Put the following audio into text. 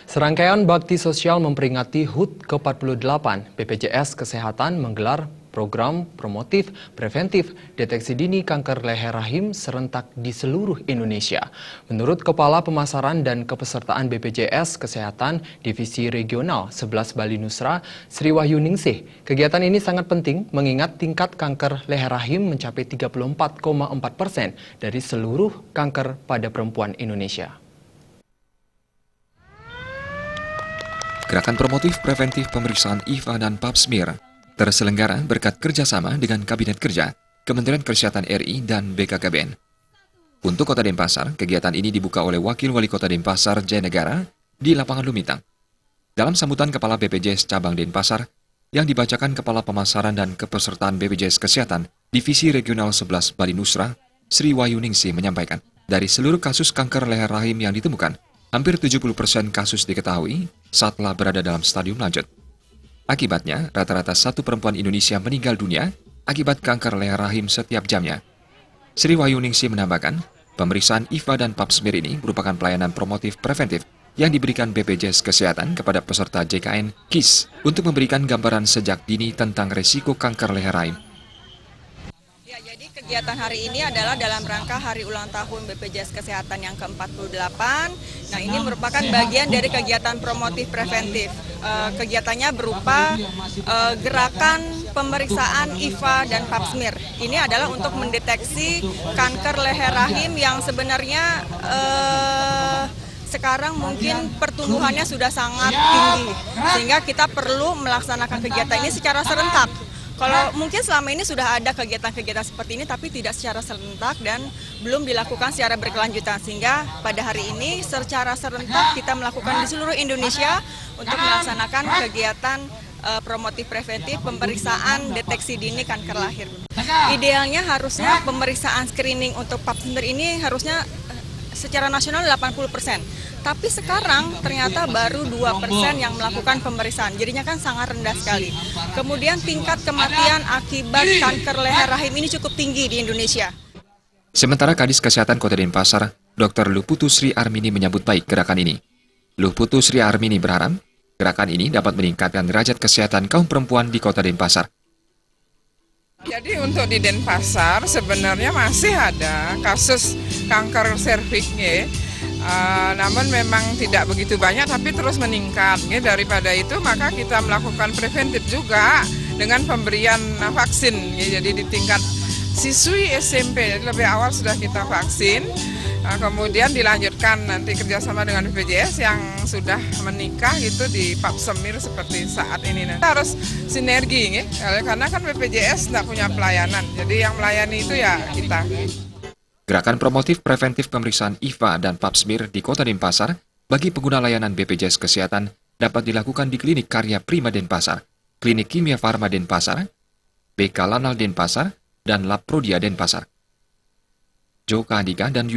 Serangkaian bakti sosial memperingati HUT ke-48, BPJS Kesehatan menggelar program promotif preventif deteksi dini kanker leher rahim serentak di seluruh Indonesia. Menurut Kepala Pemasaran dan Kepesertaan BPJS Kesehatan Divisi Regional 11 Bali Nusra, Sri Wahyuningsih, kegiatan ini sangat penting mengingat tingkat kanker leher rahim mencapai 34,4% dari seluruh kanker pada perempuan Indonesia. Gerakan promotif preventif pemeriksaan IFA dan Pap smear terselenggara berkat kerjasama dengan Kabinet Kerja, Kementerian Kesehatan RI, dan BKKBN. Untuk Kota Denpasar, kegiatan ini dibuka oleh Wakil Wali Kota Denpasar, Jaya Negara, di Lapangan Lumitang. Dalam sambutan Kepala BPJS Cabang Denpasar, yang dibacakan Kepala Pemasaran dan Kepesertaan BPJS Kesehatan, Divisi Regional 11 Bali Nusra, Sri Wahyuningsih menyampaikan, dari seluruh kasus kanker leher rahim yang ditemukan, hampir 70% kasus diketahui saatlah berada dalam stadium lanjut. Akibatnya, rata-rata satu perempuan Indonesia meninggal dunia akibat kanker leher rahim setiap jamnya. Sri Wahyuningsih menambahkan, pemeriksaan IFA dan Pap smear ini merupakan pelayanan promotif preventif yang diberikan BPJS Kesehatan kepada peserta JKN KIS untuk memberikan gambaran sejak dini tentang resiko kanker leher rahim. Jadi kegiatan hari ini adalah dalam rangka hari ulang tahun BPJS Kesehatan yang ke-48. Nah, ini merupakan bagian dari kegiatan promotif preventif. Kegiatannya berupa gerakan pemeriksaan IFA dan Pap smear. Ini adalah untuk mendeteksi kanker leher rahim yang sebenarnya sekarang mungkin pertumbuhannya sudah sangat tinggi. Sehingga kita perlu melaksanakan kegiatan ini secara serentak. Kalau mungkin selama ini sudah ada kegiatan-kegiatan seperti ini, tapi tidak secara serentak dan belum dilakukan secara berkelanjutan. Sehingga pada hari ini secara serentak kita melakukan di seluruh Indonesia untuk melaksanakan kegiatan promotif preventif pemeriksaan deteksi dini kanker lahir. Idealnya harusnya pemeriksaan screening untuk Pap smear ini harusnya secara nasional 80%. Tapi sekarang ternyata baru 2% yang melakukan pemeriksaan. Jadinya kan sangat rendah sekali. Kemudian tingkat kematian akibat kanker leher rahim ini cukup tinggi di Indonesia. Sementara Kadis Kesehatan Kota Denpasar, Dr. Luputu Sri Armini menyambut baik gerakan ini. Luputu Sri Armini berharap gerakan ini dapat meningkatkan derajat kesehatan kaum perempuan di Kota Denpasar. Jadi untuk di Denpasar sebenarnya masih ada kasus kanker serviksnya, namun memang tidak begitu banyak tapi terus meningkat. Daripada itu maka kita melakukan preventif juga dengan pemberian vaksin. Jadi di tingkat siswi SMP lebih awal sudah kita vaksin. Kemudian dilanjutkan nanti kerjasama dengan BPJS yang sudah menikah gitu di Pap smear seperti saat ini. Kita harus sinergi, karena kan BPJS tidak punya pelayanan, jadi yang melayani itu ya kita. Gerakan promotif preventif pemeriksaan IFA dan Pap smear di Kota Denpasar bagi pengguna layanan BPJS Kesehatan dapat dilakukan di Klinik Karya Prima Denpasar, Klinik Kimia Farma Denpasar, BK Lanal Denpasar, dan Lab Prodia Denpasar. Joko Andika dan